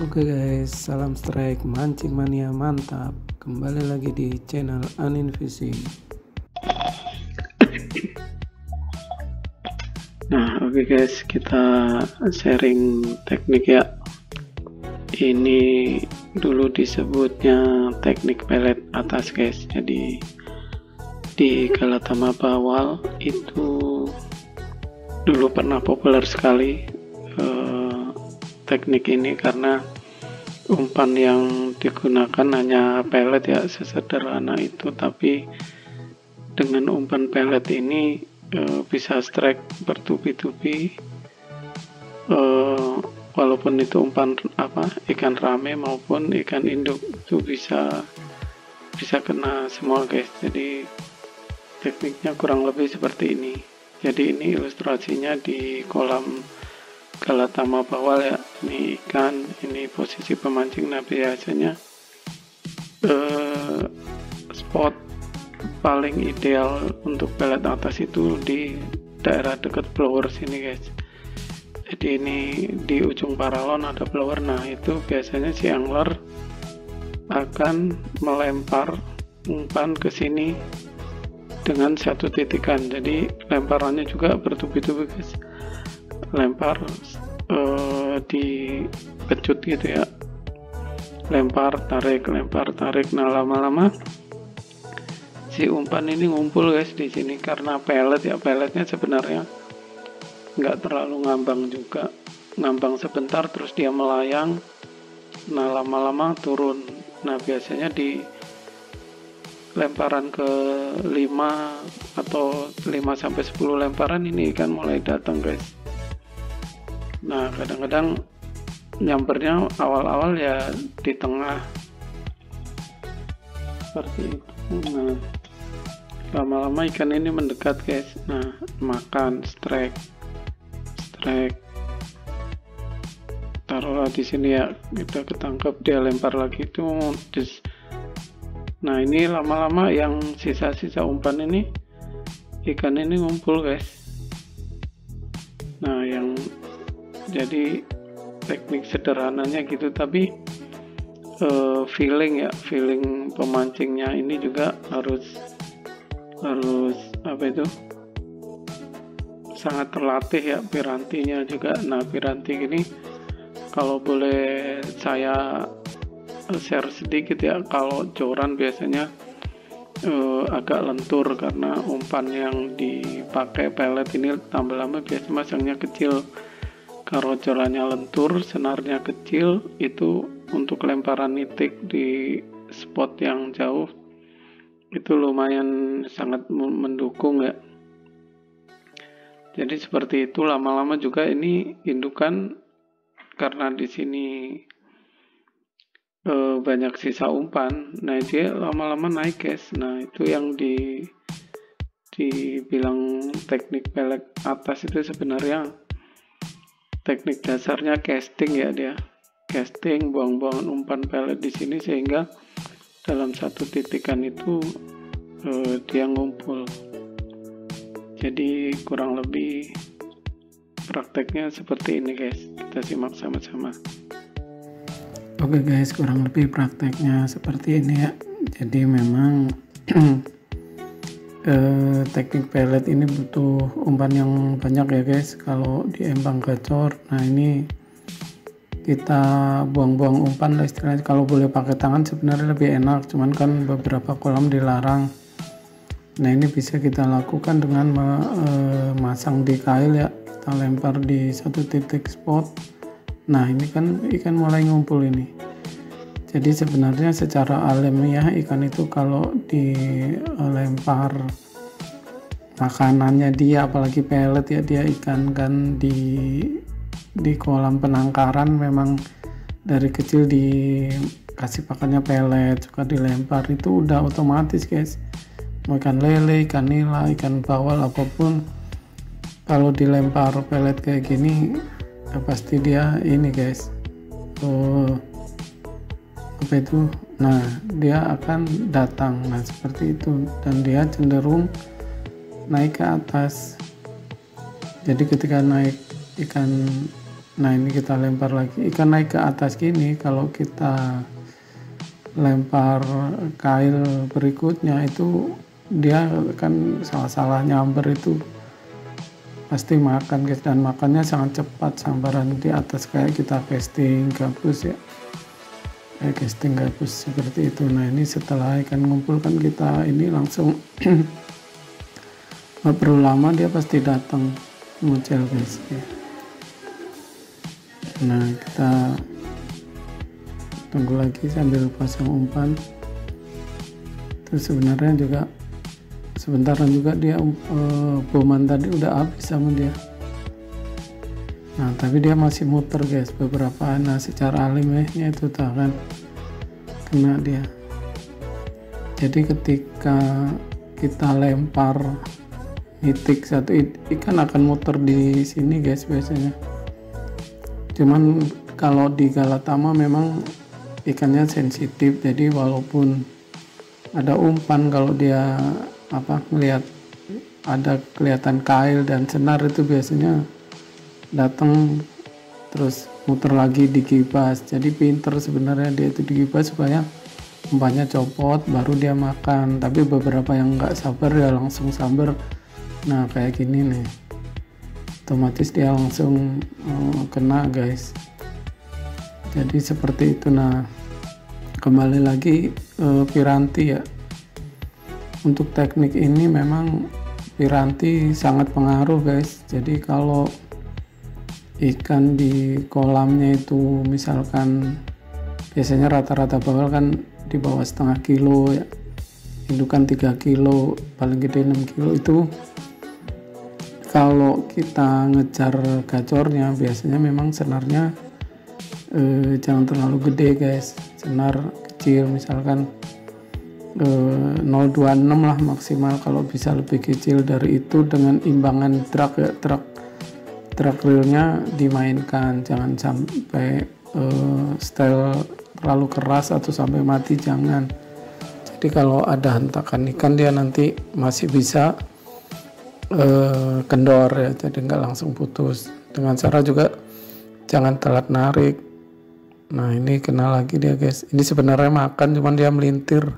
Oke guys, salam strike mancing mania mantap. Kembali lagi di channel Anin Fishing. Nah, oke guys, kita sharing teknik ya. Ini dulu disebutnya teknik pelet atas guys. Jadi di Galatama Bawal itu dulu pernah populer sekali teknik ini karena umpan yang digunakan hanya pelet ya, sesederhana itu, tapi dengan umpan pelet ini bisa strike bertubi-tubi, walaupun itu umpan ikan rame maupun ikan induk itu bisa kena semua guys. Jadi tekniknya kurang lebih seperti ini. Jadi ini ilustrasinya di kolam Galatama Bawal ya. Ini ikan, ini posisi pemancing. Nah, biasanya spot paling ideal untuk pelet atas itu di daerah dekat blower sini guys. Jadi ini di ujung paralon ada blower. Nah, itu biasanya si angler akan melempar umpan ke sini dengan satu titikan. Jadi lemparannya juga bertubi-tubi guys. Lempar di pecut gitu ya, lempar tarik. Nah, lama-lama si umpan ini ngumpul guys di sini karena pelet ya. Peletnya sebenarnya nggak terlalu ngambang juga, ngambang sebentar terus dia melayang. Nah, lama-lama turun. Nah, biasanya di lemparan ke 5 atau 5-10 lemparan ini ikan mulai datang guys. Nah, kadang-kadang nyampernya awal-awal ya di tengah seperti itu. Nah, lama-lama ikan ini mendekat guys. Nah, makan strike taruhlah di sini ya, kita ketangkep, dia lempar lagi tuh. Nah, ini lama-lama yang sisa-sisa umpan ini ikan ini ngumpul guys. Nah, yang jadi teknik sederhananya gitu, tapi feeling pemancingnya ini juga harus sangat terlatih ya, pirantinya juga. Nah, piranti ini kalau boleh saya share sedikit ya, kalau joran biasanya agak lentur karena umpan yang dipakai pelet ini tambah lama biasa masangnya kecil. Kalau jorannya lentur, senarnya kecil, itu untuk lemparan nitik di spot yang jauh itu lumayan sangat mendukung ya. Jadi seperti itu. Lama-lama juga ini indukan karena di sini banyak sisa umpan. Nah, dia lama-lama naik guys. Nah, itu yang dibilang teknik pelet atas itu sebenarnya teknik dasarnya casting ya. Dia casting, buang-buangan umpan pelet di sini sehingga dalam satu titikan itu dia ngumpul. Jadi kurang lebih prakteknya seperti ini guys. Kita simak sama-sama. Oke guys, kurang lebih prakteknya seperti ini ya. Jadi memang teknik pelet ini butuh umpan yang banyak ya guys. Kalau di empang gacor, nah ini kita buang-buang umpan lah istilahnya. Kalau boleh pakai tangan sebenarnya lebih enak, cuman kan beberapa kolam dilarang. Nah, ini bisa kita lakukan dengan memasang di kail ya. Kita lempar di satu titik spot. Nah, ini kan ikan mulai ngumpul ini. Jadi sebenarnya secara alamiah ikan itu kalau dilempar makanannya dia, apalagi pelet ya, dia ikan kan di kolam penangkaran memang dari kecil dikasih pakannya pelet, suka dilempar, itu udah otomatis guys. Mau ikan lele, ikan nila, ikan bawal, apapun kalau dilempar pelet kayak gini ya pasti dia ini guys, nah dia akan datang. Nah, seperti itu, dan dia cenderung naik ke atas. Jadi ketika naik ikan Nah ini kita lempar lagi, ikan naik ke atas gini. Kalau kita lempar kail berikutnya itu dia kan salah-salah nyamber, itu pasti makan guys, dan makannya sangat cepat sambaran di atas kayak kita casting gabus ya, kayak casting gabus seperti itu. Nah ini setelah ikan ngumpul kan kita ini langsung nggak perlu lama dia pasti datang muncul guys ya. Nah kita tunggu lagi sambil pasang umpan. Terus sebenarnya juga sebentaran juga dia boman tadi udah habis sama dia. Nah tapi dia masih muter guys beberapa. Nah secara alimnya itu tak kan kena dia. Jadi ketika kita lempar nitik satu, ikan akan muter di sini guys biasanya. Cuman kalau di Galatama memang ikannya sensitif, jadi walaupun ada umpan, kalau dia melihat ada kelihatan kail dan senar itu biasanya datang terus muter lagi digibas. Jadi pinter sebenarnya dia itu digibas supaya umpannya copot baru dia makan. Tapi beberapa yang nggak sabar ya langsung sambar. Nah kayak gini nih, otomatis dia langsung kena guys. Jadi seperti itu. Nah kembali lagi piranti ya. Untuk teknik ini memang piranti sangat pengaruh guys. Jadi kalau ikan di kolamnya itu misalkan biasanya rata-rata bawal kan di bawah setengah kilo ya, indukan 3 kilo, paling gede 6 kilo, itu kalau kita ngejar gacornya biasanya memang senarnya jangan terlalu gede guys. Senar kecil misalkan 026 lah maksimal, kalau bisa lebih kecil dari itu dengan imbangan truk ya, truk reelnya dimainkan, jangan sampai style terlalu keras atau sampai mati, jangan. Jadi kalau ada hentakan ikan dia nanti masih bisa kendor ya, jadi nggak langsung putus. Dengan cara juga jangan telat narik. Nah ini kena lagi dia guys, ini sebenarnya makan cuman dia melintir.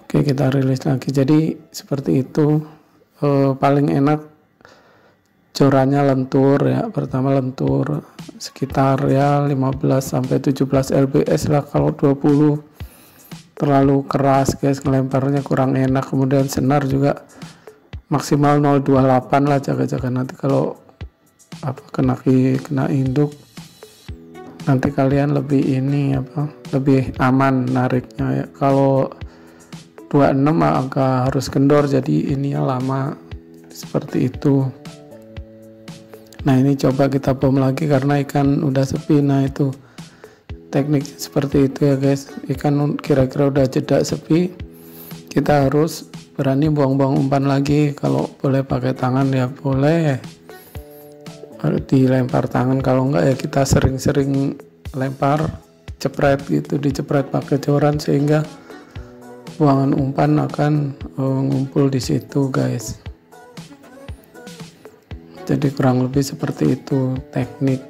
Oke kita rilis lagi. Jadi seperti itu. Paling enak jorannya lentur ya, pertama lentur sekitar ya 15-17 lbs lah. Kalau 20 terlalu keras guys, ngelemparnya kurang enak. Kemudian senar juga maksimal 028 lah, jaga-jaga nanti kalau kena induk nanti kalian lebih lebih aman nariknya ya. Kalau 26 agak harus kendor, jadi ininya lama seperti itu. Nah ini coba kita bom lagi karena ikan udah sepi. Nah itu teknik seperti itu ya guys, ikan kira-kira udah jeda sepi, kita harus berani buang-buang umpan lagi. Kalau boleh pakai tangan ya boleh, dilempar tangan, kalau enggak ya kita sering-sering lempar cepret gitu, dicepret pakai joran sehingga buangan umpan akan ngumpul di situ guys. Jadi kurang lebih seperti itu teknik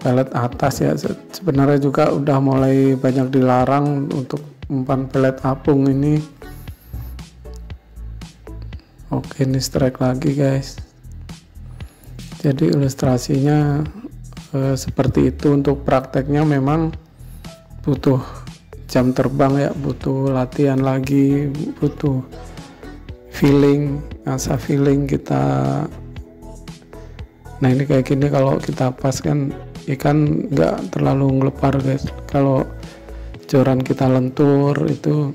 pelet atas ya. Sebenarnya juga udah mulai banyak dilarang untuk umpan pelet apung ini. Oke ini strike lagi guys. Jadi ilustrasinya seperti itu. Untuk prakteknya memang butuh jam terbang ya, butuh latihan lagi, butuh feeling, asal feeling kita. Nah ini kayak gini kalau kita pas kan ikan nggak terlalu ngelepar guys. Kalau joran kita lentur itu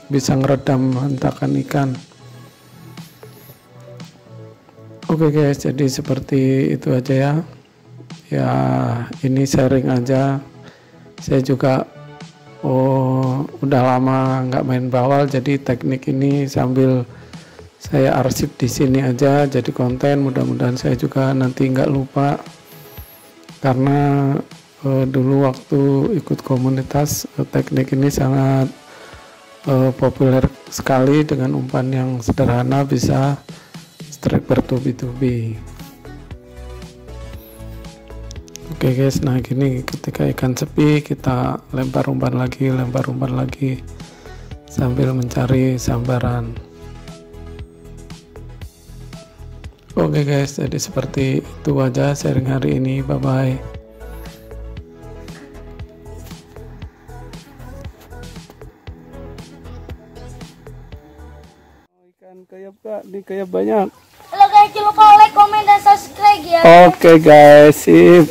bisa ngeredam hentakan ikan. Oke guys, jadi seperti itu aja ya. Ya ini sharing aja. Saya juga udah lama nggak main bawal, jadi teknik ini sambil saya arsip di sini aja jadi konten. Mudah-mudahan saya juga nanti nggak lupa, karena dulu waktu ikut komunitas teknik ini sangat populer sekali. Dengan umpan yang sederhana bisa strike bertubi-tubi. Oke guys, nah gini ketika ikan sepi kita lempar umpan lagi sambil mencari sambaran. Oke guys, jadi seperti itu aja sharing hari ini. Bye bye. Ikan kayap kak, di kayap banyak. Halo guys, jangan lupa like, komen, dan subscribe ya. Oke guys, sip.